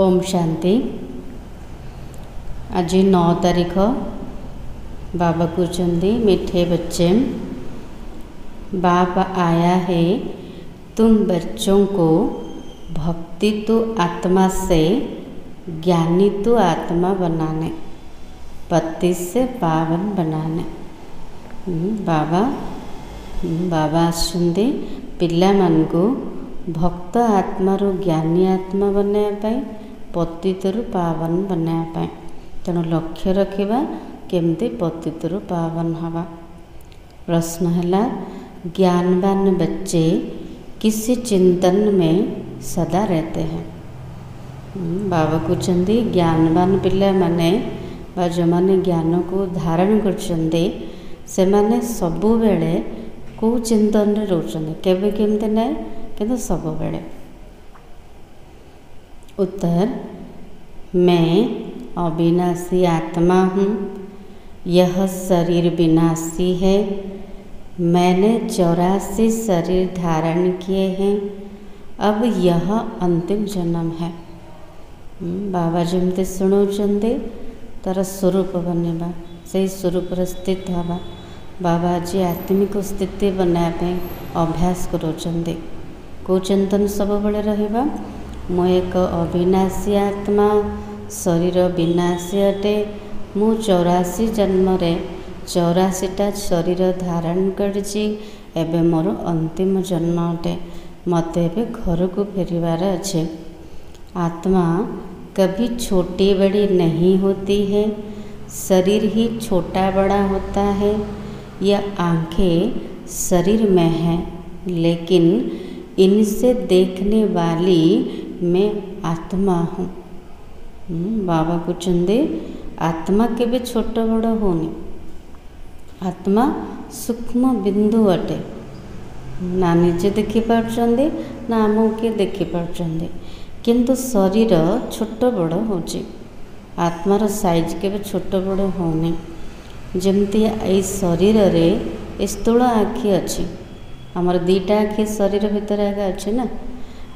ओम शांति। आज 9 तारीख बाबा कहते मीठे बच्चे, बाप आया है तुम बच्चों को भक्ति तो आत्मा से, ज्ञानी तो आत्मा बनाने, पति से पावन बनाने। बाबा आसुंदी पिला मानकु भक्त आत्मारू ज्ञानी आत्मा बनाया, पतितरु पावन बनाया। तेणु लक्ष्य रखिबा केमती पतितरु पावन हवा। प्रश्न है, ज्ञानवान बच्चे किसी चिंतन में सदा रहते हैं। बाबा कहते ज्ञानवान पिला माने बा जो माने ज्ञान को धारण करछन्ते से माने सबु बेले को चिंतन रे रहउछन्ते, केबे केमते नहीं किंतु सब बेले। उत्तर, मैं अविनाशी आत्मा हूँ, यह शरीर विनाशी है। मैंने 84 शरीर धारण किए हैं, अब यह अंतिम जन्म है। बाबा जमते शुणाउछन्ते तार स्वरूप बनेबा, से स्वरूप स्थित हवा। बाबा आज आत्मिक स्थिति बनाया अभ्यास करोचन्ते। को चिंतन सब बड़े रहिबा, मो एक अविनाशी आत्मा, शरीर विनाशी अटे। मु 84 जन्म रे 84टा शरीर धारण करछि, एबे मोर अंतिम जन्म अटे। मते एबे घर को फेरिबार अछि। आत्मा कभी छोटी बड़ी नहीं होती है, शरीर ही छोटा बड़ा होता है। यह आँखें शरीर में है, लेकिन इनसे देखने वाली मैं आत्मा हूँ। बाबा कहते आत्मा केबे छोट बड़ होनी, आत्मा सूक्ष्म बिंदु अटे। ना निजे देखि पारुछन्ते ना आमको किए देखि पारुछन्ते, किंतु शरीर छोट बड़ होची। आत्मार साइज केबे छोट बड़ होनी। जमती ए शरीर रे स्थूल आखि अच्छी, आमर 2टा आखि शरीर भितर आगे अच्छे ना,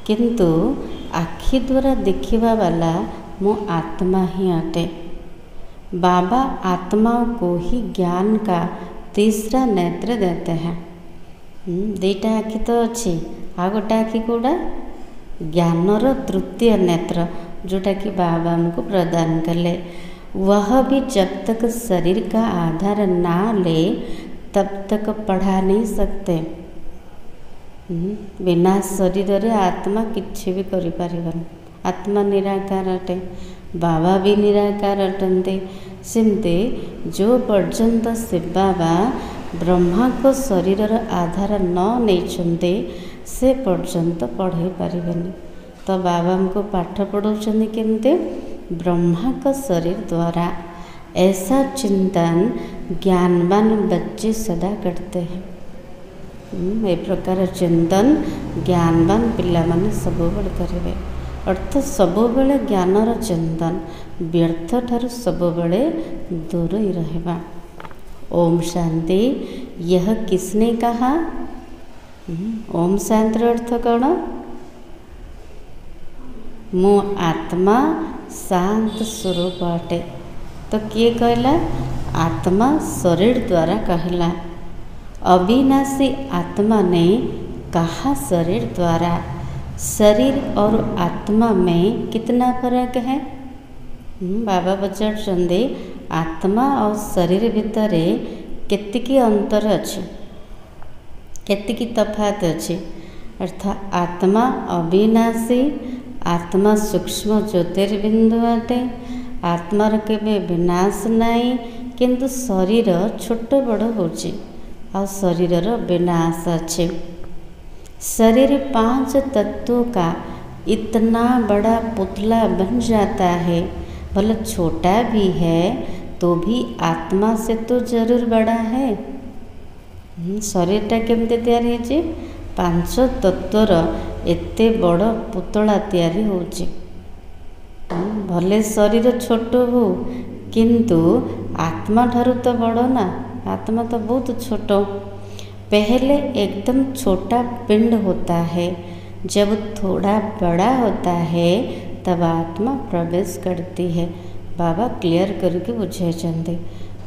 किंतु आखि द्वारा देखिबा वाला मो आत्मा ही अटे। बाबा आत्माओं को ही ज्ञान का तीसरा नेत्र देते हैं। 2टा आखि तो अच्छी, आ गोटा आखि कोड़ा ज्ञानर तृतीय नेत्र, जोटा कि बाबा हमको प्रदान कले। वह भी जब तक शरीर का आधार ना ले तब तक पढ़ा नहीं सकते। बिना शरीर रे आत्मा किछि भी करि परिबन। आत्मा निराकार अटे, बाबा भी निराकार अटंते। सेमते जो पर्यंत से बाबा ब्रह्मा को शरीर आधार न नैछन्ते से पर्यंत पढ़े पारिबेनी। तो बाबा हमको पाठ पढ़ाउछन्ते केमते, ब्रह्मा का शरीर द्वारा। ऐसा चिंतन ज्ञानवान बच्चे सदा करते हैं। ए प्रकार चिंतन ज्ञानवान पिला माने सबुबेले करिवे। अर्थ सबुबेले ज्ञानर चिंतन, व्यर्थ ठारू सबुबेले दूर ही रहबा। ओम शांति। यह किसने कहा? ओम शांतिर अर्थ कौन? मो आत्मा शांत स्वरूप अटे। तो किए कहला? आत्मा शरीर द्वारा कहला। अविनाशी आत्मा ने कहा शरीर द्वारा। शरीर और आत्मा में कितना फर्क है? बाबा पचारुछन्ते आत्मा और शरीर भितर केतिकी अंतर अच्छे, केतिकी तफात अच्छे। अर्थात आत्मा अविनाशी, आत्मा सूक्ष्म ज्योतिर्बिंदु अटे। आत्मार केबे विनाश नाई, किंतु शरीर छोट बड़ होची और शरीरर विनाश अच्छे। शरीर 5 तत्वों का इतना बड़ा पुतला बन जाता है, भले छोटा भी है तो भी आत्मा से तो जरूर बड़ा है। शरीरटा केमते तैयारी होची? 5 तत्वर एते बड़ पुतला तैयारी होची। भले शरीर छोट हो, किंतु आत्मा ठारू तो बड़ ना, आत्मा तो बहुत छोट। पहले एकदम छोटा पिंड होता है, जब थोड़ा बड़ा होता है तब आत्मा प्रवेश करती है। बाबा क्लियर करके बुझाइछन्ते।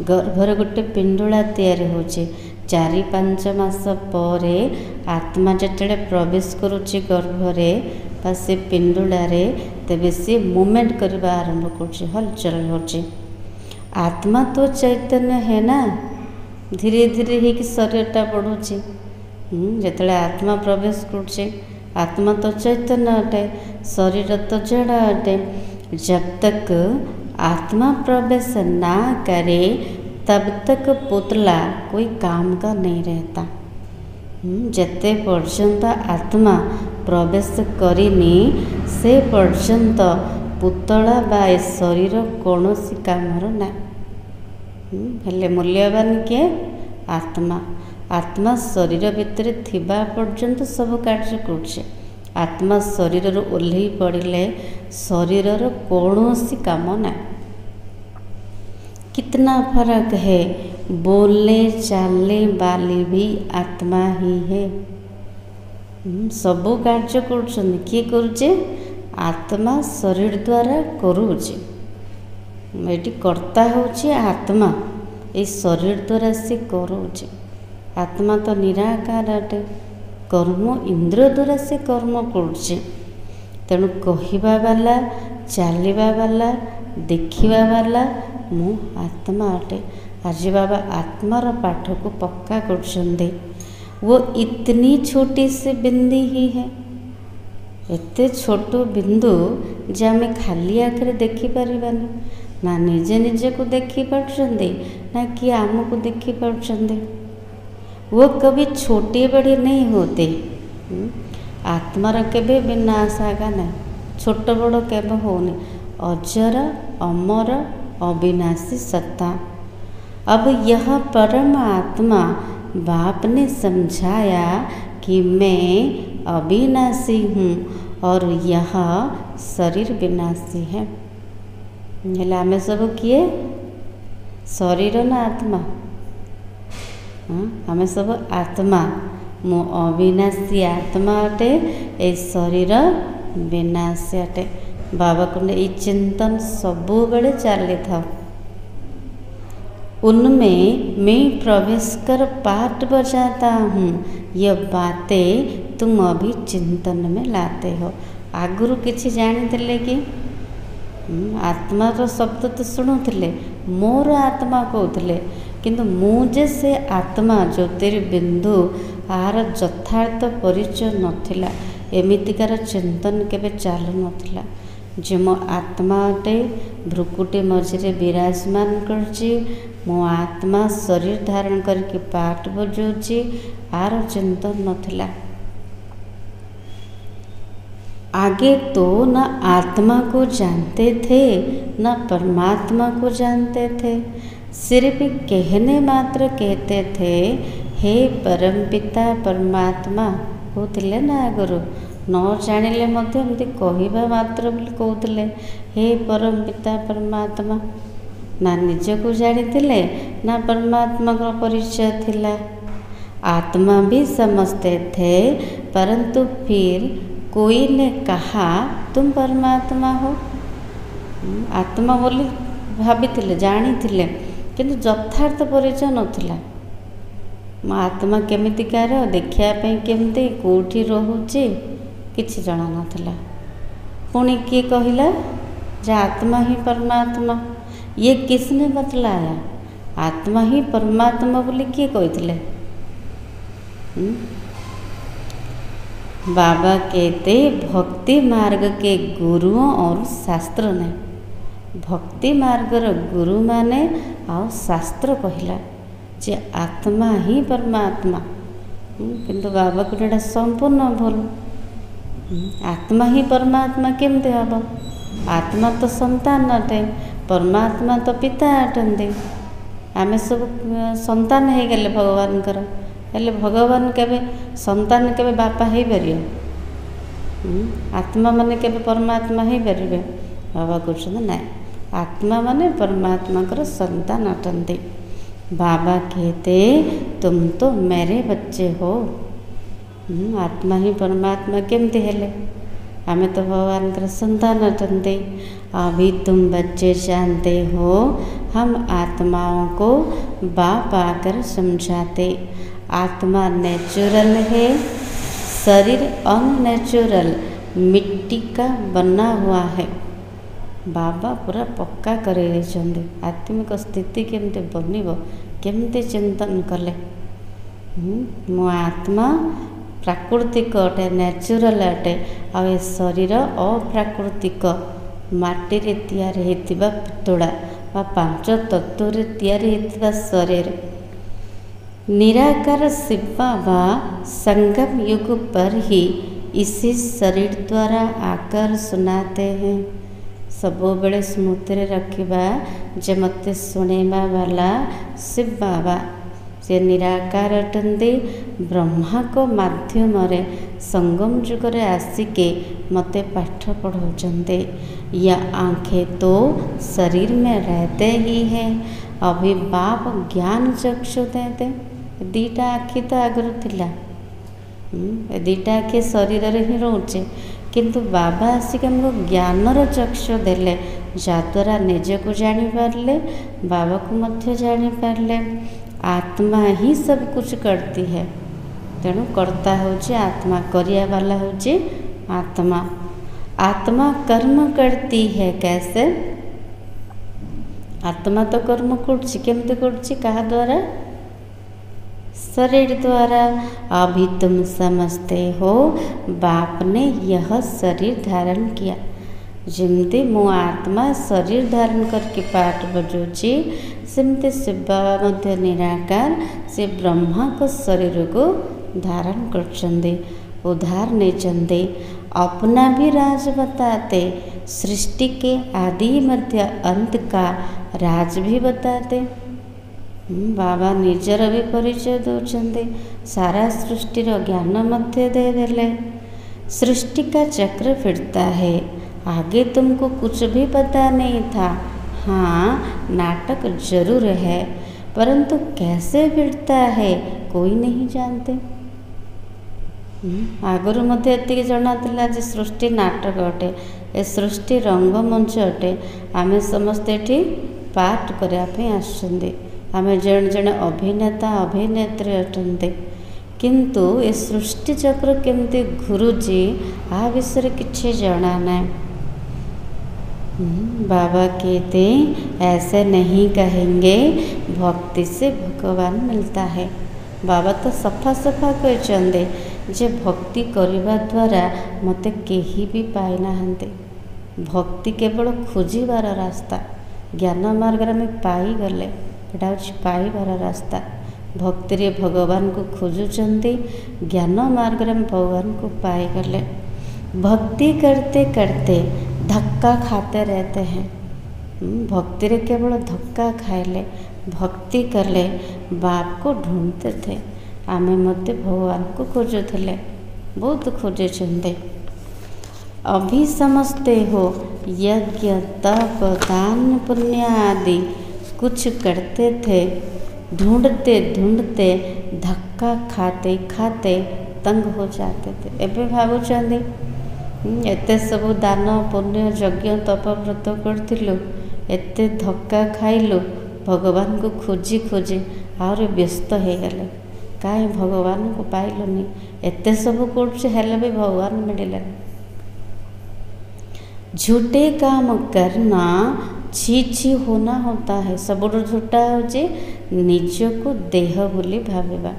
गर्भर गोटे पिंडुला तैयारी होचे। 4-5 मास पर आत्मा जिते प्रवेश करुच्ची गर्भरे बा से पिंडुलारे, तेबे सी मूवमेंट करवा आरंभ कर हलचल होची। आत्मा तो चैतन्य है ना, धीरे धीरे ही शरीरटा बढ़ुची। जिते आत्मा प्रवेश करुचे, आत्मा तो चैतन्य अटे, शरीर तो जड़ अटे। जब तक आत्मा प्रवेश ना करे तब तक पुतला कोई काम का नहीं रहता। जते पर्यंत आत्मा प्रवेश करिनी से पर्यंत पुतला बा शरीर कौन सी कामर ना। हेले मूल्यवान किए? आत्मा। आत्मा शरीर भितर थिबा पर्यंत सब कार्य करुचे। आत्मा शरीर ओह्लई पड़े शरीर कौन सी काम ना। कितना फर्क है, बोलने चालने वाली भी आत्मा ही है। सबू कार्य करुछन किए करुचे? आत्मा शरीर द्वारा करुचे। ये कर्ता होची आत्मा, ये शरीर द्वारा से करुचे। आत्मा तो निराकार अटे, कर्म इंद्रिय द्वारा से कर्म करुचे। तेणु कहवा वाला, चलवा वाला, देखा वाला मु आत्मा अटे। आज बाबा आत्मार पाठ को पक्का कर। वो इतनी छोटी सी बिंदी ही है, एते छोट बिंदु जे आम खाली आखिर देखिपारानी ना, निजे निजे को देखी पार्छन्ते ना कि आमको देखी पार्छन्ते। वो कभी छोटे बड़े नहीं होते। आत्मार केबे विनाश आगा ना, छोट बड़ केबे होनी। अजर अमर अविनाशी सत्ता। अब यह परम आत्मा बाप ने समझाया कि मैं अविनाशी हूँ और यह शरीर विनाशी है। हेले आमे सब किए? शरीर ना आत्मा? आमे सब आत्मा। मु अविनाशी आत्मा अटे, ए शरीर विनाशी अटे। बाबा को ये चिंतन सबू बेले चली था। उनमें मैं प्रवेश कर पाठ बजाता हूँ, यह बातें तुम अभी चिंतन में लाते हो। आगुरु किछि जानी कि आत्मार शब्द तो शुणुले, मोर आत्मा कहते, किंतु मुझे से आत्मा ज्योतिर्बिंदु आर यथार्थ परिचय नथिला। एमितिकार चिंतन केबे चालू नथिला। जे मो आत्मा अटे, भ्रुकुटी मझिरे विराजमान करछि। मो आत्मा शरीर धारण करके पाठ बजाउछि, आर चिंतन नथिला। आगे तो न आत्मा को जानते थे न परमात्मा को जानते थे। सिर्फ कहने मात्र कहते थे, हे परमपिता परमात्मा कहते ना आगुरु। न जानिले मध्य एमती कहवा मात्र बोली कहते, हे परमपिता परमात्मा। ना निजको जानिथिले ना परमात्मा का परिचय थिला। आत्मा भी समझते थे, परंतु फिर कोई ने कहा तुम परमात्मा हो। आत्मा बोली भाभी जानी, किंतु यथार्थ परिचय नथिला। आत्मा केमितिकार, देखापी केमती, कौटी रोचे किछि जणा नथिला। पुणी किए कहला जे आत्मा ही परमात्मा। ये किसने बतलाया? आत्मा ही परमात्मा बोली किए कहते? बाबा कहते भक्ति मार्ग के गुरुओं और शास्त्र ने। भक्ति मार्गर गुरु माने और शास्त्र कहला जे आत्मा ही परमात्मा। किंतु बाबा को एटा संपूर्ण भूल। आत्मा ही परमात्मा केमते हम? आत्मा तो संतान अटे, परमात्मा तो पिता अटंते। आमे सब संतान हो गले भगवान कर। हेले भगवान केबे संतान केबे बापा हो पारियो? आत्मा माने केबे परमात्मा हो पारिबे? बाबा कहते ना, आत्मा माने परमात्मा कर संतान अटंते। बाबा कहते तुम तो मेरे बच्चे हो। आत्मा ही परमात्मा केमती हेले? आमे तो भगवान का संतान अटंते। अभी तुम बच्चे जानते हो, हम आत्माओं को बाप आकर समझाते। आत्मा नेचुरल है, शरीर अननेचुरल मिट्टी का बना हुआ है। बाबा पूरा पक्का कर आत्मिक स्थिति केमती बनब, केमती चिंतन कले। मो आत्मा प्राकृतिक अटे, नेचुरल अटे। आ शरीर अप्राकृतिक माटी रे तैयारी होइतिबा पुतुड़ा बा पांच तत्व रे तैयारी होइतिबा शरीर। निराकार शिव बाबा संगम युग पर ही इसी शरीर द्वारा आकर सुनाते हैं। सब बेले स्मृति रखा जे मते शुणेबा वाला शिव बाबा से निराकार अटंती। ब्रह्मा को माध्यम रे संगम जुगरे आसिके मते पाठ पढ़ाउचंते। या आँखें तो शरीर में रहते ही हैं। अभी बाप ज्ञान चक्षु देते। दीटा आखि तो आगुरी थिला, दीटा आखि शरीर रे ही रोचे, किंतु बाबा आसिक हमको ज्ञानर चक्षु देले, जद्वारा निजको जानी पारले, बाबा को मध्य जानी पारले। आत्मा ही सब कुछ करती है, तेणु कर्ता होची आत्मा, करिया वाला होची आत्मा। आत्मा कर्म करती है कैसे? आत्मा तो कर्म करछि, केमते करछि? कहा द्वारा? शरीर द्वारा। अभी तुम समझते हो, बाप ने यह शरीर धारण किया। जमती मो आत्मा शरीर धारण करके पाठ बजाऊँची, सेमती शिव बाबा मध्य निराकार से ब्रह्मा को शरीर को धारण करचंदे, उधार नेचंदे। अपना भी राज बताते, सृष्टि के आदि मध्य अंत का राज भी बताते। बाबा निजर भी परिचय दौरान सारा सृष्टिर ज्ञान मध्य दे देले। सृष्टि का चक्र फिरता है, आगे तुमको कुछ भी पता नहीं था। हाँ, नाटक जरूर है, परंतु कैसे फिरता है कोई नहीं जानते। आगुरी मध्य एतिक जना थिला जे सृष्टि नाटक अटे, ए सृष्टि रंगमंच अटे। आमे समस्ते एठी पाठ करबा पे आछंदे। आमे जण जण अभिनेता अभिनेत्री अटंते, किंतु ए सृष्टि चक्र केमती घुरुची आ विषय किछि जना ना। बाबा कहते ऐसे नहीं कहेंगे, भक्ति से भगवान मिलता है। बाबा तो सफा सफा कहते जे भक्ति करने द्वारा मते केही भी पाई नाहंते। भक्ति केवल खोजिबार रास्ता, ज्ञान मार्ग में पाई गले एटा हूँ पाइबार रास्ता। भक्ति रे भगवान को खोजुचंती, ज्ञान मार्ग में भगवान को पाई गले। भक्ति करते करते धक्का खाते रहते हैं। भक्ति रे केवल धक्का खाइले, भक्ति करले बाप को ढूंढते थे। आमे मते भगवान को खोजुले, बहुत खोजे चंदे। अभी समझते हो, यज्ञ तप दान पुण्य आदि कुछ करते थे, ढूंढते ढूंढते धक्का खाते खाते तंग हो जाते थे। एबे भावुचंदी एते सबु दान पुण्य यज्ञ तप व्रत करथिलु, एते धक्का खाइलु, भगवान को खोजी खोजी और व्यस्त हो गले। काहे भगवान को पाइलुनी? एते सब करछे हेले भी भगवान मिललेनी। झूठे काम करना छी छी होना होता है। सबुठ झूठा होचे निज को देह बोली भाविबा,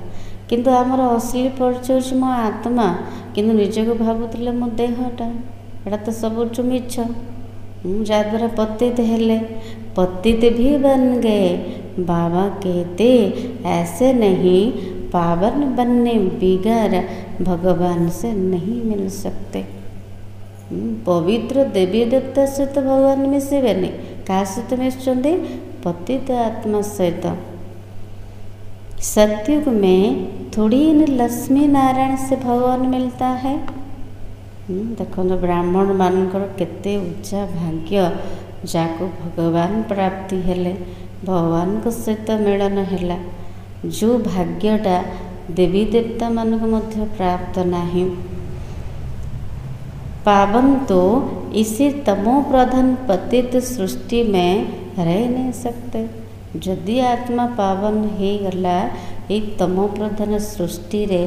किंतु आमर असली परिचय मो आत्मा, किंतु निज को भावुले मो देहटा। एटा तो सबुठ मिछ। जद्वारा पतित हेले, पतित भी बन गए। बाबा कहते ऐसे नहीं, पावन बनने बिगैर भगवान से नहीं मिल सकते। पवित्र देवी देवता सहित तो भगवान मिसेबे नहीं। क्या सहित मिशुंदी? पतित आत्मा सहित। सतयुग में थोड़ी इन लक्ष्मी नारायण से भगवान मिलता है। देखो ब्राह्मण मानकर केते उच्चा भाग्य, जाको भगवान प्राप्ति हेले, भगवान को सहित मिलन हैला। जो भाग्यटा देवी देवता मानक मध्य प्राप्त नहीं। पावन तो इसी तमो प्रधान पतित सृष्टि में रह नहीं सकते। जदि आत्मा पावन हो गला ये तमो प्रधान सृष्टि रे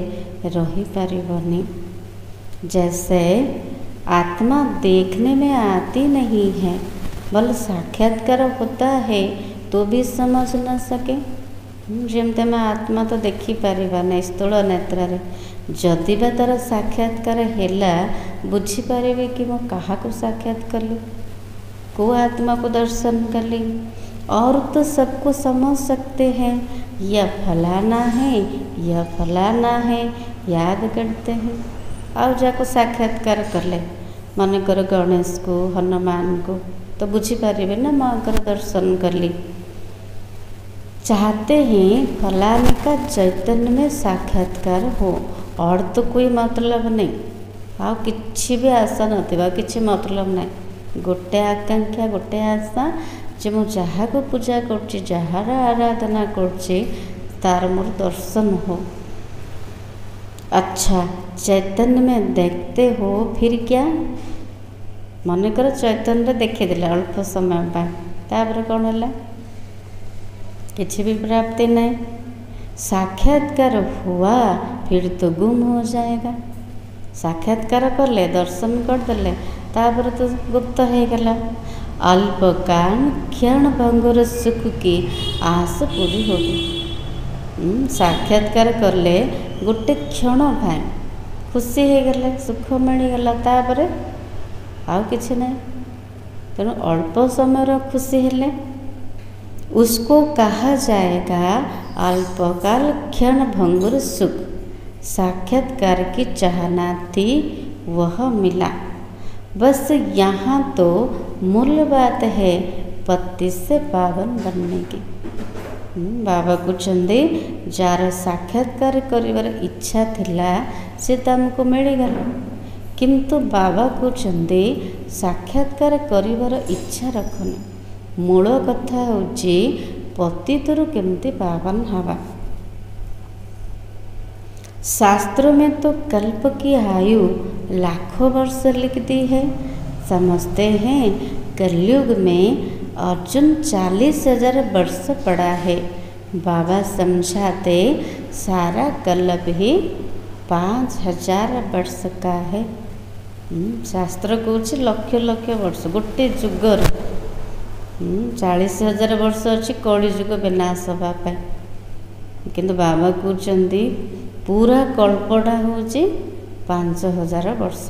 रही पारिबनी। जैसे आत्मा देखने में आती नहीं है, बल साक्षात्कार होता है तो भी समझ न सके। जमते में आत्मा तो देखी पारिबा नहीं स्थूल नेत्र, जदि बा तार साक्षात्कार है बुझी पारे कि मो कहा को साक्षात कली, को आत्मा को दर्शन कली। और तो सबको समझ सकते हैं, यह फलाना है यह फलाना है, याद करते हैं और जाको साक्षात्कार कर ले। मन कर गणेश को हनुमान को तो बुझी पारे ना माँ कर दर्शन कर ली। चाहते हैं फलाने का चैतन्य में साक्षात्कार हो, और तो कोई मतलब नहीं, आ किसी भी आशा नथिबा, किसी मतलब नहीं। गोटे आकांक्षा गोटे आशा जे मु जहाँ को पूजा करछि, जहाँ आराधना करछि तार मोर दर्शन हो। अच्छा चैतन्य में देखते हो फिर क्या, मन कर चैतन्य देखीदे अल्प समय पर कौन है, किसी भी प्राप्ति नहीं। साक्षात्कार हुआ फिर तो गुम हो जाएगा। साक्षात्कार कर ले दर्शन कर देले तापर तो गुप्त हो गला। अल्पकाल क्षण भंगुर सुख की आस पूरी होगी। साक्षात्कार कर ले गोटे क्षण भाई खुशी हो गले, सुख मिलगला, तापर आउ किछि नहीं। तेणु अल्प समय खुशी हेले उसको कहा जाएगा अल्पकाल क्षण भंगुर सुख। साक्षात्कार की चाहना थी वह मिला। बस यहाँ तो मूल बात है पति से पावन बनने की। बाबा कहते जार साक्षात्कार करिवार इच्छा थिला से तुमको मिलगला, किंतु बाबा कहते साक्षात्कार करिवार इच्छा रखनी। मूल कथा होची पतितरु केमती पावन हवा। शास्त्रों में तो कल्प की आयु लाखों वर्ष लिख दी है। समझते हैं कलयुग में अर्जुन 40,000 वर्ष पड़ा है। बाबा समझाते सारा कल्प ही 5,000 वर्ष का है। शास्त्र कौच लक्ष लक्ष वर्ष गोटे जुगर 40,000 वर्ष अच्छी कली जुग विनाश हाँपाई, किंतु बाबा कहते पूरा कल्पटा हूँ 5,000 वर्ष,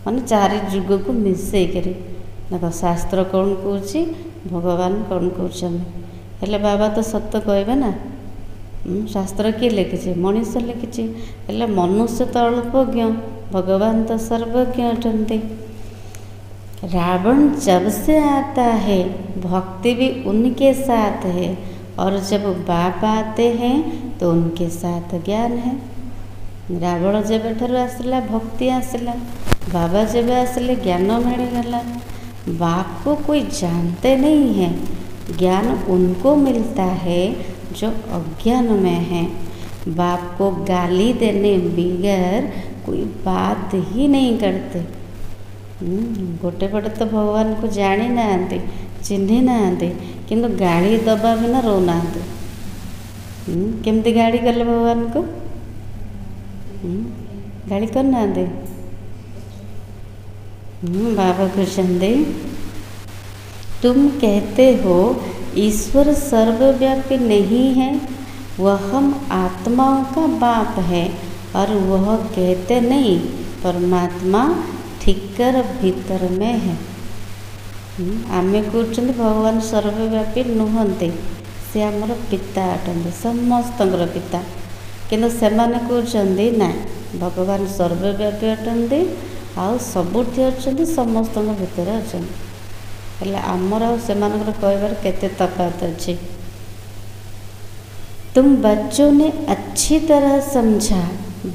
मान 4 जुग को मिसेक देख। शास्त्र कौन कौची भगवान कौन कहते बाबा तो सत्य कहबे ना। शास्त्र किए लिखी मनीष लिखी, मनुष्य तो अल्पज्ञ, भगवान तो सर्वज्ञ अटंती। रावण जब से आता है भक्ति भी उनके साथ है, और जब बाप आते हैं तो उनके साथ ज्ञान है। रावण जब ठार आसला भक्ति आसला, बाबा जब आसले ज्ञान मिलगला। बाप को कोई जानते नहीं है, ज्ञान उनको मिलता है जो अज्ञान में है। बाप को गाली देने बगैर कोई बात ही नहीं करते। गोटे पटे तो भगवान को जानी ना चिन्ही ना, किंतु गाड़ी दबा बिना रोना। केमती गाड़ी कले भगवान को गाड़ी करना। बाबा कहते तुम कहते हो ईश्वर सर्वव्यापी नहीं है, वह हम आत्माओं का बाप है, और वह कहते नहीं परमात्मा ठिकर भीतर में है। आमे कहते भगवान सर्वव्यापी नुहंते, से आमर पिता अटंती, समस्त पिता, किंतु सेमाने कहते ना भगवान सर्वव्यापी अटंती, आउ सबुठी अच्छा समस्त भितर अच्छा। हेले आमर आमानकर कहबार केते तफात अच्छे। तुम बच्चों ने अच्छी तरह समझा,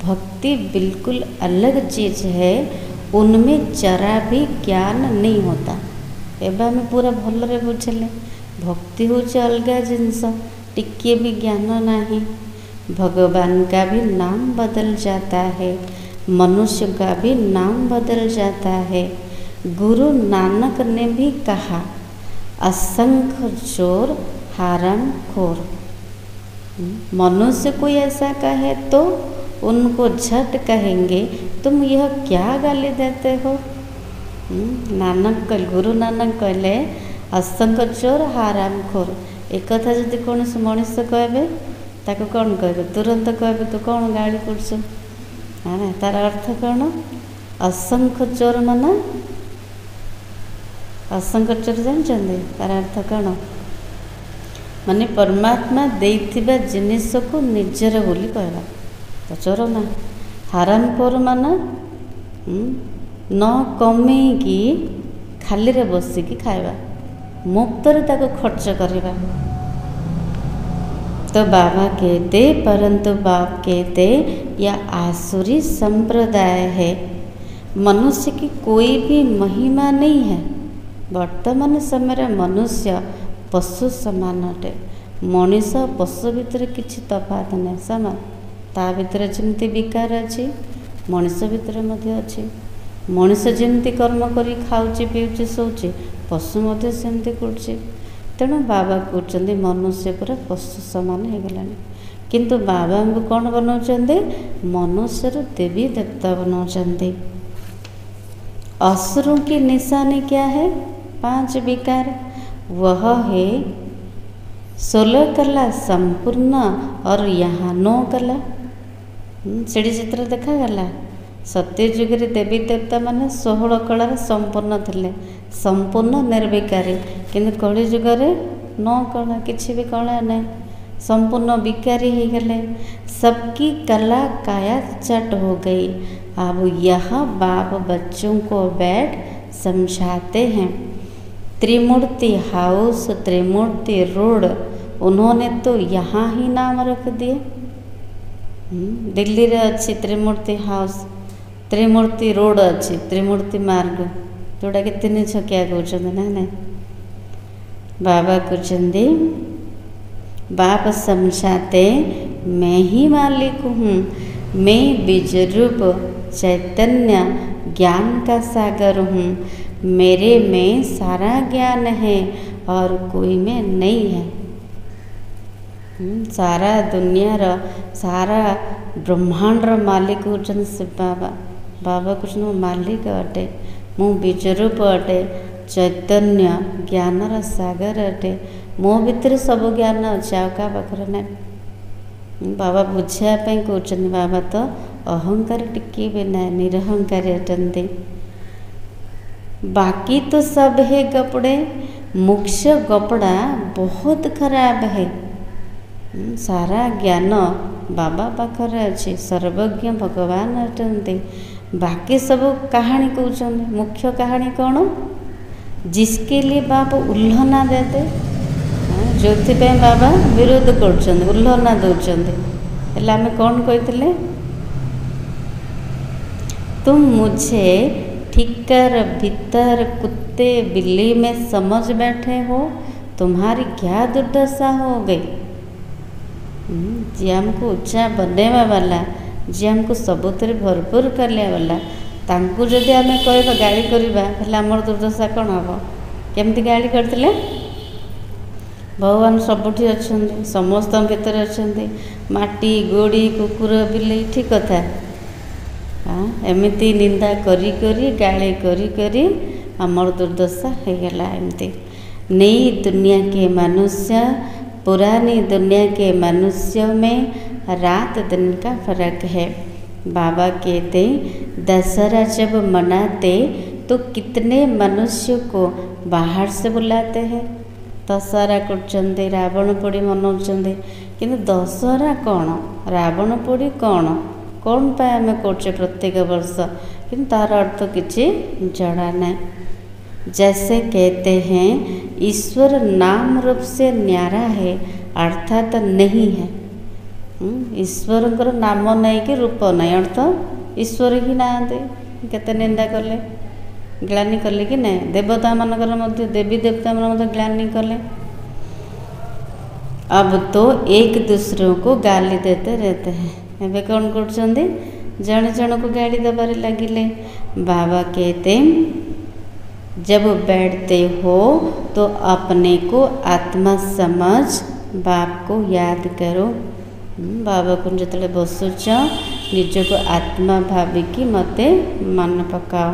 भक्ति बिल्कुल अलग चीज़ है, उनमें जरा भी ज्ञान नहीं होता। एवं आम पूरा भलरे बुझेले भक्ति हूँ अलग जिनस, टिके भी ज्ञान नहीं। भगवान का भी नाम बदल जाता है, मनुष्य का भी नाम बदल जाता है। गुरु नानक ने भी कहा, असंख्य चोर हराम खोर। मनुष्य कोई ऐसा कहे तो उनको झट कहेंगे, तुम यह क्या गाली देते हो। गुरु नानक कहले असंख्य चोर हराम खोर। एक कथा जदि कौन मनुष्य कहबे ताको कौन कहबे, तुरंत कहबे तू कौन गाली करछु। हाँ, तार अर्थ कौन? असंख्य चोर माना असंख्य चोर जानते तार अर्थ कौन? माने परमात्मा देइथिबा जिनिस को निजर बोली कहबा तो चोर ना। हराम खोर माना न कमेकी खाली रे बसिकी खाइबा, मुक्तरे ताको खर्च करवा। तो बाबा कहते, परंतु बाप कहते यह आसुरी संप्रदाय है। मनुष्य की कोई भी महिमा नहीं है। वर्तमान समय मनुष्य पशु समान अटे। मनीष पशु भितर किछि तफात नहीं, समान। ता भितर जमती विकार अच्छी मनीष भितर मध्य अच्छी। मनीष जमती कर्म करी खाऊची पीऊची शोची, पशु मध्य सेमती करछे। तेणु बाबा कहते मनुष्य पूरा पशु समान हो गलानी। किंतु बाबा को कौन बनाउछन्ते? मनुष्य देवी देवता बनाउछन्ते। असुरों की निशानी क्या है? 5 विकार। वह है 16 कला संपूर्ण और यहाँ 9 कला। सीढ़ी चित्र देखा गला। सत्य जुगे देवी देवता माने 16 कलार संपूर्ण थे, संपूर्ण निर्विकारी। किंतु कलि जुगरे 9 कला, किसी भी कला नहीं, संपूर्ण विकारी हो गले। सबकी कला काया चट हो गई। अब यह बाप बच्चों को बैठ समझाते हैं। त्रिमूर्ति हाउस, त्रिमूर्ति रोड, उन्होंने तो यहाँ ही नाम रख दिए। दिल्ली रे अच्छी त्रिमूर्ति हाउस, त्रिमूर्ति रोड अच्छी, त्रिमूर्ति मार्ग, जोटा कि 3 छकिया कहते ना। नहीं, बाबा कहते, बाप समझाते मैं ही मालिक हूँ। मैं बीज रूप चैतन्य ज्ञान का सागर हूँ। मेरे में सारा ज्ञान है और कोई में नहीं है। सारा दुनियार सारा ब्रह्मांडर मालिक होचन शिव बाबा। बाबा कृष्ण मो मालिक अटे, मु बीजरूप अटे, चैतन्य ज्ञानर सागर अटे। मो भितर सब ज्ञान अच्छे, आ का पाखरे ना। बाबा बुझापी कहते, बाबा तो अहंकार टिके भी ना, निरहंकारी अटंती। बाकी तो सब है कपड़े, मुख्य कपड़ा बहुत खराब है। सारा ज्ञान बाबा पाखरे अच्छे, सर्वज्ञ भगवान अटंती। बाकी सब कहानी कहते, मुख्य कहानी कौन? जिसके लिए बाप उल्लना देते, जो बाबा विरोध कर उल्लना दौरान। आम कौन कहते? तुम मुझे ठिकर भीतर कुत्ते बिल्ली में समझ बैठे हो, तुम्हारी क्या दुर्दशा हो गई। जी हमको ऊंचा बनवा वाला, जी हमको सबुतिर भरपूर करने वाला, तांकु जदि आम कह गाड़ी करवा, आमर दुर्दशा कौन हम? केमती गाड़ी करते? भगवान सबुठी अच्छा, समस्त भीतर अच्छा, माटी गोड़ी कुकुर बिल्ली, ठीक कथा। हाँ, एमती निंदा करी करी गाली करी करी आमर दुर्दशा हो गला। एमती नई दुनिया के मनुष्य पुरानी दुनिया के मनुष्यों में रात दिन का फर्क है। बाबा कहते, दशहरा जब मनाते तो कितने मनुष्यों को बाहर से बुलाते हैं। दशहरा कर रावण पोड़ी मनाउछन्ते, किंतु दशहरा कौन, रावण पोड़ी कौन, कौन पाए आम कर प्रत्येक वर्ष, किंतु तार अर्थ किसी जड़ा नहीं। जैसे कहते हैं ईश्वर नाम रूप से न्यारा है, अर्थात नहीं है। ईश्वर नाम नहीं कि रूप नहीं, अर्थ ईश्वर ही ना। केते निंदा कले, ग्लानि कले कि नहीं। देवता मानकर मध्य देवी देवता मन ग्लानि कले। अब तो एक दूसरों को गाली देते रहते हैं। एबे कौन कर जन जन को गाड़ी दबारे लगिले। बाबा कहते जब बैठते हो तो अपने को आत्मा समझ बाप को याद करो। बाबा को जो बसुच निज को आत्मा भाविकी मते मन पकाओ।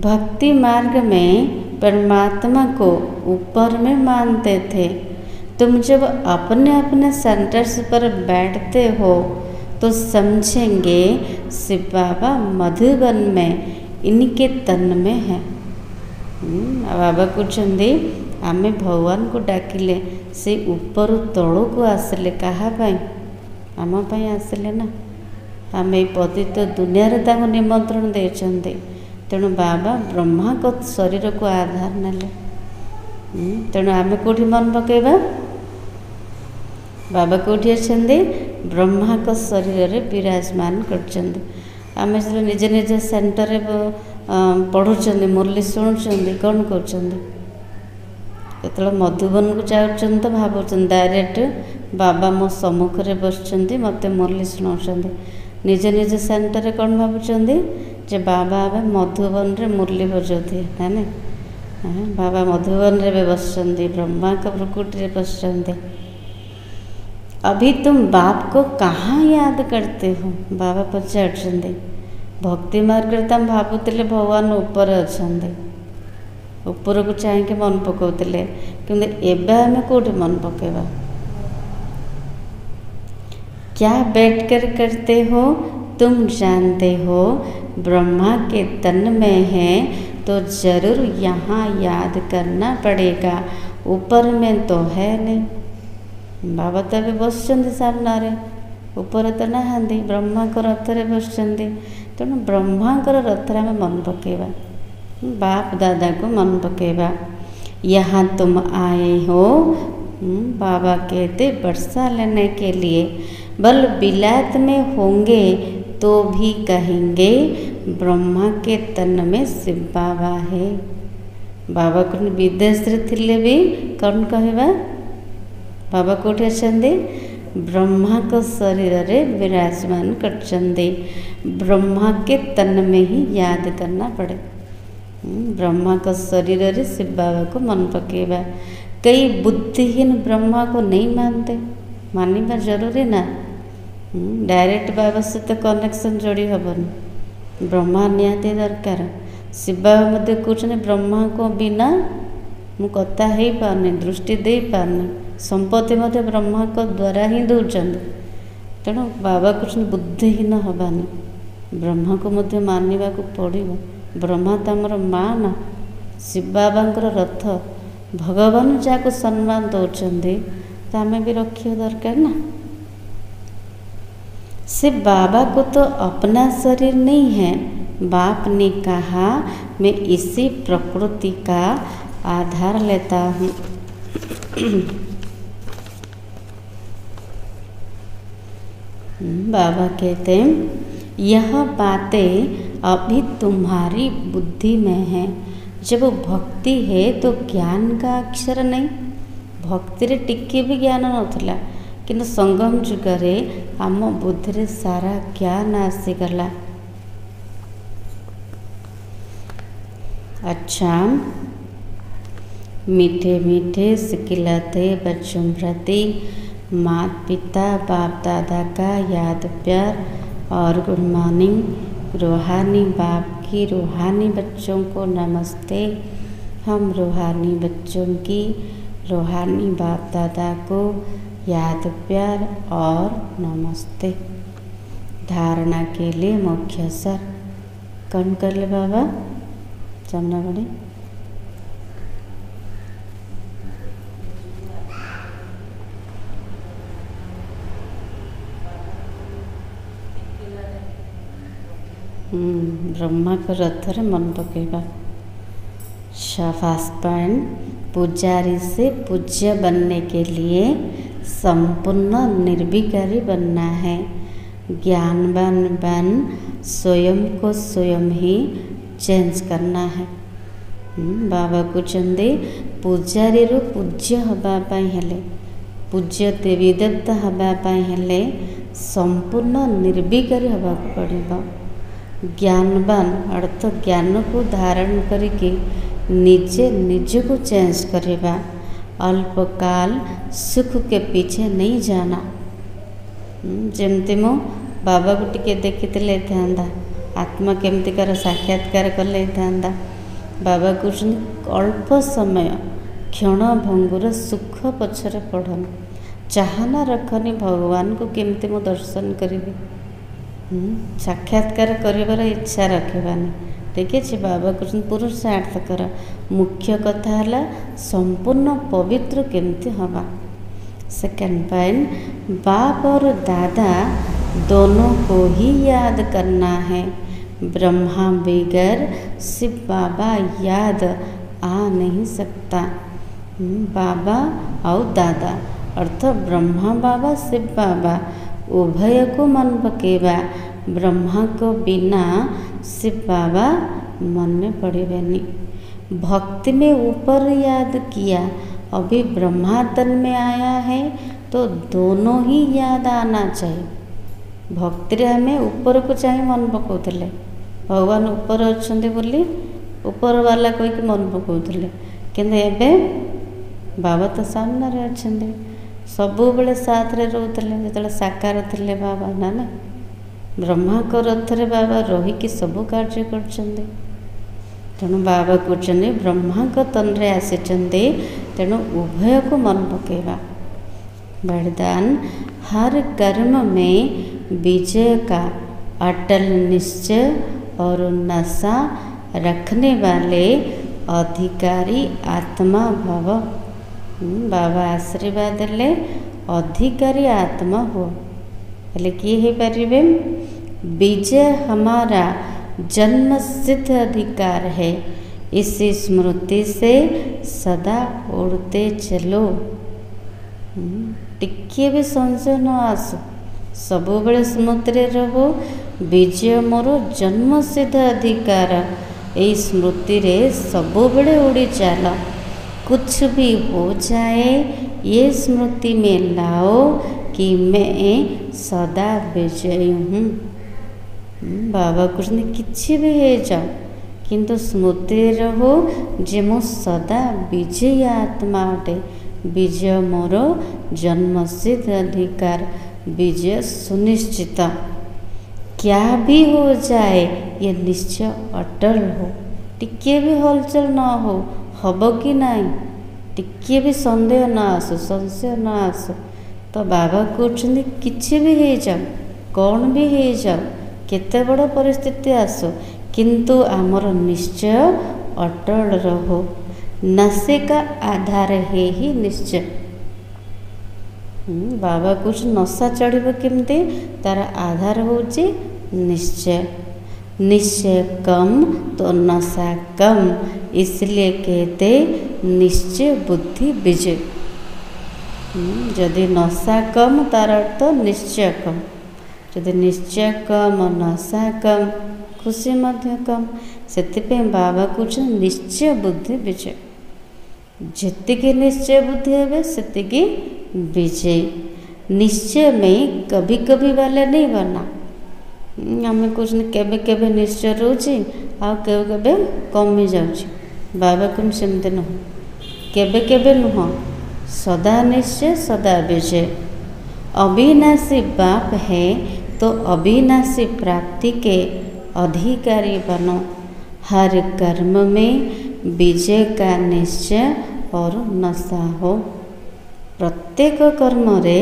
भक्ति मार्ग में परमात्मा को ऊपर में मानते थे। तुम जब अपने अपने सेंटर्स पर बैठते हो तो समझेंगे शिव बाबा मधुबन में इनके तन में है। बाबा कहते आमे भगवान को डाकिले से ऊपर तलू को आसिले कहा आम आसिले ना। आम पतित दुनिया रे निमंत्रण देते। तेणु बाबा ब्रह्मा को शरीर को आधार नेले। तेणु आम कौटी मन पकेबा बाबा कौटी अच्छा ब्रह्मा को शरीर रे विराजमान करछन्ति। आम जो निज निज सेंटर रे पढ़ुचंदी मुरली शुणुचंदी कौन करछन्ति केतल मधुबन को जाउछन तो भाबुचन डायरेक्ट बाबा मो सम्मुख रे बसछन्ति मते मुरली शुणाउछन्ति। निज निज सेंटर रे कौन भाबुचंदी जे बाबा मधुबन रे मुरली बजाते है ना। बाबा मधुबन रे बसछन्ति ब्रह्मा का प्रकुटी रे बसछन्ति। अभी तुम बाप को कहाँ याद करते हो बाबा पचारुछन्ति। भक्ति मार्ग तुम भावुले भगवान ऊपर अच्छा ऊपर को चाहिए मन पकाउले किंतु एबे आमे कोठी मन पकेबा। क्या बैठकर करते हो तुम जानते हो ब्रह्मा के तन में है तो जरूर यहाँ याद करना पड़ेगा। ऊपर में तो है नहीं। बाबा तो अभी बसचंदी सामने ऊपर तो नहांती ब्रह्मा को रथ रे बसचंदी। तेणु ब्रह्मा को रथ रे आमे मन पकेबा बाप दादा को मन पकेबा। यहाँ तुम आए हो बाबा कहते वर्षा लेने के लिए। बल बिलात में होंगे तो भी कहेंगे ब्रह्मा के तन में शिव बाबा है। बाबा को विदेश रे थिले भी कौन कहबा बाबा कोठी अछंदी ब्रह्मा को शरीर रे विराजमान करछंदी। ब्रह्मा के तन में ही याद करना पड़े। ब्रह्मा का शरीर रे शिव बाबा को मन पकेबा। कई बुद्धिहीन ब्रह्मा को नहीं मानते मानिबा जरूरी ना। डायरेक्ट बाबा सहित कनेक्शन जोड़ी हेबनी ब्रह्मा निहाती दरकार। शिव बाबा मध्य कहते ब्रह्मा को बिना मु कथा हो पारनी दृष्टि दे पारनी संपत्ति मध्य ब्रह्मा को द्वारा ही दौरान। तेणु बाबा कहते बुद्धिहीन हबानी ब्रह्मा को मध्य मानिबा को पड़िबो। ब्रह्मा तो आमर माँ ना शिव बाबा रथ भगवान जहाँ सम्मान दौरान तो आम भी रखिया दरकार ना। शिव बाबा को तो अपना शरीर नहीं है। बाप ने कहा मैं इसी प्रकृति का आधार लेता हूँ। बाबा कहते हैं यह बातें अभी तुम्हारी बुद्धि में है। जब भक्ति है तो ज्ञान का अक्षर नहीं। भक्ति रे टिके भी ज्ञान नथला किंतु संगम जुगरे आम बुद्धि रे सारा ज्ञान आसीगला। अच्छा मीठे मीठे सिखिलाते बच्चों प्रति माता पिता बाप दादा का याद प्यार और गुड मॉर्निंग। रूहानी बाप की रूहानी बच्चों को नमस्ते। हम रूहानी बच्चों की रूहानी बाप दादा को याद प्यार और नमस्ते। धारणा के लिए मुख्य सर कौन कर ले बाबा चमना बड़ी ब्रह्मा को रथ रे मन पकेबा। शाबाश पॉइंट। पुजारी से पूज्य बनने के लिए संपूर्ण निर्विकारी बनना है। ज्ञानवान बन स्वयं को स्वयं ही चेंज करना है। बाबा कहते पूजारी रू पूज्य हवापाई हेले पूज्य देवी देवता हवापाई हेले संपूर्ण निर्विकारी होगाक पड़िबो। ज्ञानवान अर्थात ज्ञान को धारण करके निजे निजको चेंज करवा। अल्पकाल सुख के पीछे नहीं जाना। जमती मो बाबा को टिके देखी था आत्मा केमतिकार साक्षात्कार कले था। बाबा कहते अल्प समय क्षण भंगुर सुख पछरे पड़न, चाहना रखनी भगवान को केमती मो दर्शन करी, साक्षात्कार करिवार इच्छा रखबानी। ठीक है, बाबा कहते पुरुषार्थ कर। मुख्य कथा है संपूर्ण पवित्र केमती हवा। सेकेंड पॉइंट, बाप और दादा दोनों को ही याद करना है। ब्रह्मा बगैर शिव बाबा याद आ नहीं सकता। बाबा और दादा अर्थात ब्रह्मा बाबा शिव बाबा उभय को मन पकेबा। ब्रह्मा को बिना शिव बाबा मन में पड़ेबनी। भक्ति में ऊपर याद किया, अभी ब्रह्मा तन में आया है तो दोनों ही याद आना चाहिए। भक्ति रे हमें ऊपर को चाहिए मन पकाउले, भगवान ऊपर अच्छे बोली ऊपर वाला कहीकि मन पकाउले, किंतु एबे बाबा तो सामने अच्छा सबु बेले साथ रे रोते जो साकार थे बाबा ना ब्रह्मा को रथ रे बाबा रहीकि सबु कार्य कर। तेणु बाबा कहते ब्रह्मा को तन रे आसी, तेणु उभय को मन पकेबा। वरदान, हर कर्म में विजय का अटल निश्चय और नशा रखने वाले अधिकारी आत्मा भव। बाबा आशीर्वाद ले अधिकारी आत्मा हो हेले किए हो पारिबे। विजय हमारा जन्म सिद्ध अधिकार है, इसी स्मृति से सदा उड़ते चलो। टिके भी संशय न आसो, सबु बेले स्मृति रे रहो विजय मोर जन्म सिद्ध अधिकार। यही स्मृति रे सबु बेले उड़ी चल, कुछ भी हो जाए ये स्मृति में लाओ कि मैं सदा विजयी हूँ। बाबा कहते किसी भी हो जाओ किंतु स्मृति रहो जे मो सदा विजयी आत्मा अटे। विजय मोर जन्म सिद्ध अधिकार, विजय सुनिश्चित। क्या भी हो जाए ये निश्चय अटल हो, टिके भी हलचल न हो, हब कि नहीं, टिके भी संदेह न आसो, संशय न आसो। तो बाबा कहते किसी भी हो जाओ, कौन भी हो जाओ, केते बड़ परिस्थिति आसो, किंतु आमर निश्चय अटल रहो। नशे का आधार है ही निश्चय। बाबा कुछ नशा चढ़ केमती, तार आधार होची निश्चय। निश्चय कम तो नशा कम, इसलिए कहते निश्चय बुद्धि विजय। यदि नशा कम तार अर्थ निश्चय कम, यदि निश्चय कम नशा कम खुशी मध्य कम। से बाबा कुछ निश्चय बुद्धि विजय। जितकी निश्चय बुद्धि है सेतिकी विजय। निश्चय में कभी कभी वाले नहीं बना। आम कुछ केबे केबे निश्चय रोचे आ केबे केबे कमी जाउची। बाबा को सेमती नुह, केबे केबे नुह, सदा निश्चय सदा विजय। अविनाशी बाप है तो अविनाशी प्राप्ति के अधिकारी बनो। हर कर्म में विजय का निश्चय और नशा हो। प्रत्येक कर्म रे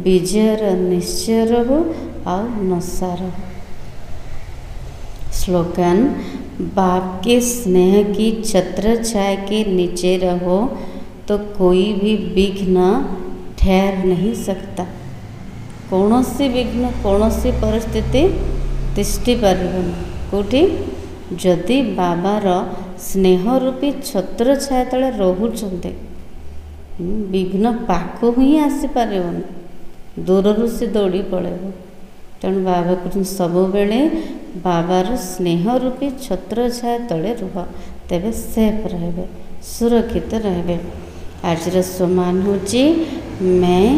विजयर निश्चय रहो और नशा रहो। स्लोगन, बाप के स्नेह की छत्र छाया के नीचे रहो तो कोई भी विघ्न ठहर नहीं सकता। कौनसी विघ्न कौनसी परिस्थिति तिष्टि पारिबनी कोठी, जदि बाबार स्नेह रूपी छत्र छाया तले रहुचंते विघ्न पाखु ही आसी पारिबनी, दूररू से दौड़ी पड़ेब। तेणु बाबा कहते सब बेले बाबार स्नेह रूपी छत्र छाया तले रुह, तेबे सेफ रहे, सुरक्षित रहे। आज सम्मान होची मैं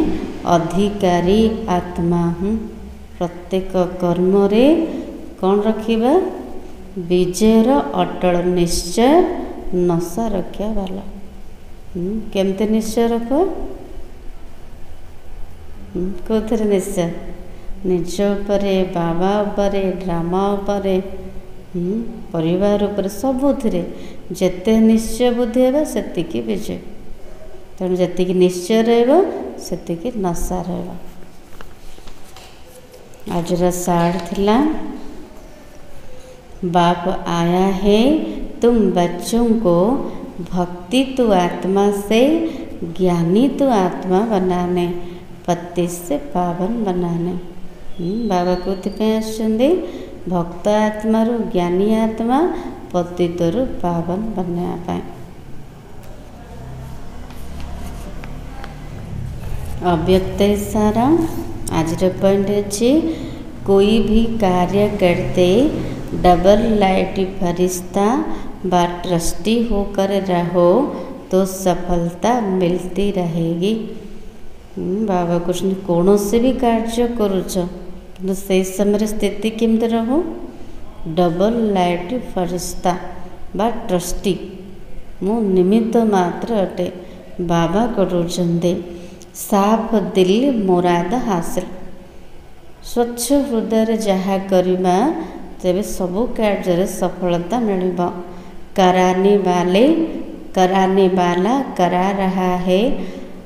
अधिकारी आत्मा हूँ। प्रत्येक कर्म रे कौन रखिबा विजयर अटल निश्चय नशा रखा वाला। केमते निश्चय रख कौन निश्चय निज उपरे बाबा उपरे ड्रामा उपरे परिवार उपरे सबुथिरे जेते निश्चय बुद्धि है सेतिकी विजय। तेणु जी निश्चय रही नशा रहा। आज साड़ थिला बाप आया है तुम बच्चों को भक्ति तो आत्मा से ज्ञानी तो आत्मा बनाने पति से पावन बनाने। बाबा कौन आसुँच भक्त आत्मा रु ज्ञानी आत्मा पतित रु पावन बनाया। अव्यक्त सारा आज पॉइंट अच्छी कोई भी कार्य करते डबल लाइट फरिश्ता व ट्रस्टी होकर रहो तो सफलता मिलती रहेगी। बाबा कृष्ण कौन से भी कार्य करुच कि से समय स्थिति केमती रहो डबल लाइट फरिश्ता व ट्रस्टी मु निमित्त मात्र अटे। बाबा करुचंदे साफ दिल मुराद हासिल। स्वच्छ हृदय जहाँ करवा तेरे सबू कार्य सफलता मिल। कराने वाला करा रहा है।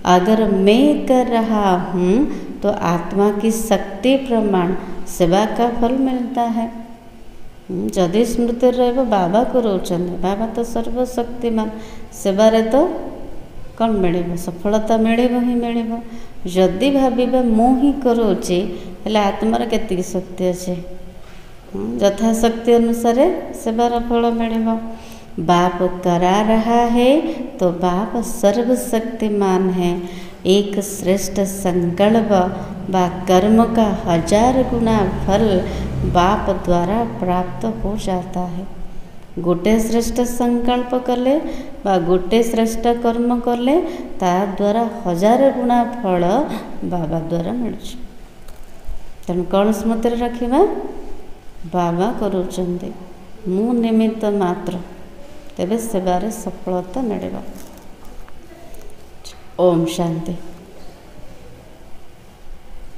अगर मैं कर रहा हूँ तो आत्मा की शक्ति प्रमाण सेवा का फल मिलता है। जदि स्मृति रह बाबा को रोचंदे बाबा तो सर्वशक्तिमान सेवारे तो कौन मिल सफलता मिल ही मिल। जदि भाव मु ही करोचे हेले आत्मार केतिकी शक्ति अच्छे यथाशक्ति अनुसार सेवार फल मिल। बाप करा रहा है तो बाप सर्वशक्तिमान है। एक श्रेष्ठ संकल्प व कर्म का 1000 गुना फल बाप द्वारा प्राप्त हो जाता है। गोटे श्रेष्ठ संकल्प कले बा गोटे श्रेष्ठ कर्म कले ता द्वारा 1000 गुना फल बाबा द्वारा मिल। तेणु कौन स्मृति रखा बाबा करुचंदे मु निमित्त मात्र तेबे सेवारे सफलता मिल। ओम शांति।